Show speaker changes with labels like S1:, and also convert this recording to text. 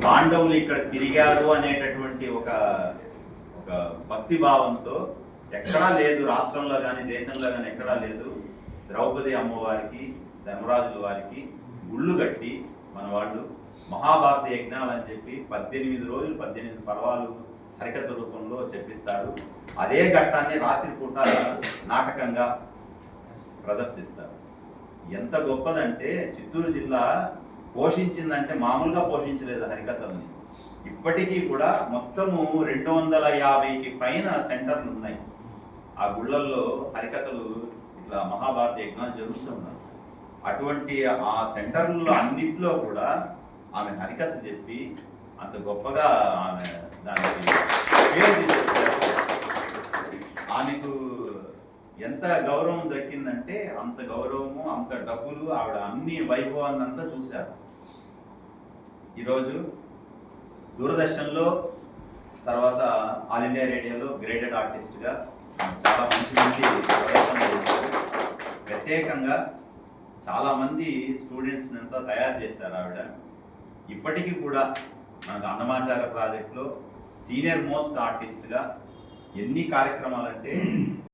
S1: పాండవులు ఇక్కడ తిరిగారు అనేటటువంటి ఒక ఒక భక్తి భావంతో ఎక్కడా లేదు, రాష్ట్రంలో కానీ దేశంలో కానీ ఎక్కడా లేదు. ద్రౌపది అమ్మవారికి, ధర్మరాజుల వారికి గుళ్ళు కట్టి మన వాళ్ళు మహాభారత యజ్ఞాలు అని చెప్పి 18 రోజులు 18 పర్వాలు హరికథ రూపంలో చెప్పిస్తారు. అదే ఘట్టాన్ని రాత్రిపూట నాటకంగా ప్రదర్శిస్తారు. ఎంత గొప్పదంటే చిత్తూరు జిల్లా పోషించిందంటే మామూలుగా పోషించలేదు హరికథల్ని. ఇప్పటికీ కూడా మొత్తము 250కి పైన సెంటర్లు ఉన్నాయి. ఆ గుళ్ళల్లో హరికథలు ఇట్లా మహాభారత యజ్ఞాలు జరుగుతున్నాయి. అటువంటి ఆ సెంటర్లలో అన్నింటిలో కూడా ఆమె హరికథ చెప్పి అంత గొప్పగా ఆమె దానికి పేరు తీసుకొచ్చారు. ఆమెకు ఎంత గౌరవం దక్కిందంటే అంత గౌరవము, అంత డబ్బులు, ఆవిడ అన్ని వైభవాన్ని అంతా చూశారు. ఈరోజు దూరదర్శన్లో, తర్వాత ఆల్ ఇండియా రేడియోలో గ్రేడెడ్ ఆర్టిస్ట్గా చాలా మంచి మంచి ప్రయత్నం చేశారు. ప్రత్యేకంగా చాలామంది స్టూడెంట్స్ని అంతా తయారు చేశారు ఆవిడ. ఇప్పటికీ కూడా మనకు అన్నమాచార ప్రాజెక్ట్లో సీనియర్ మోస్ట్ ఆర్టిస్ట్గా ఎన్ని కార్యక్రమాలంటే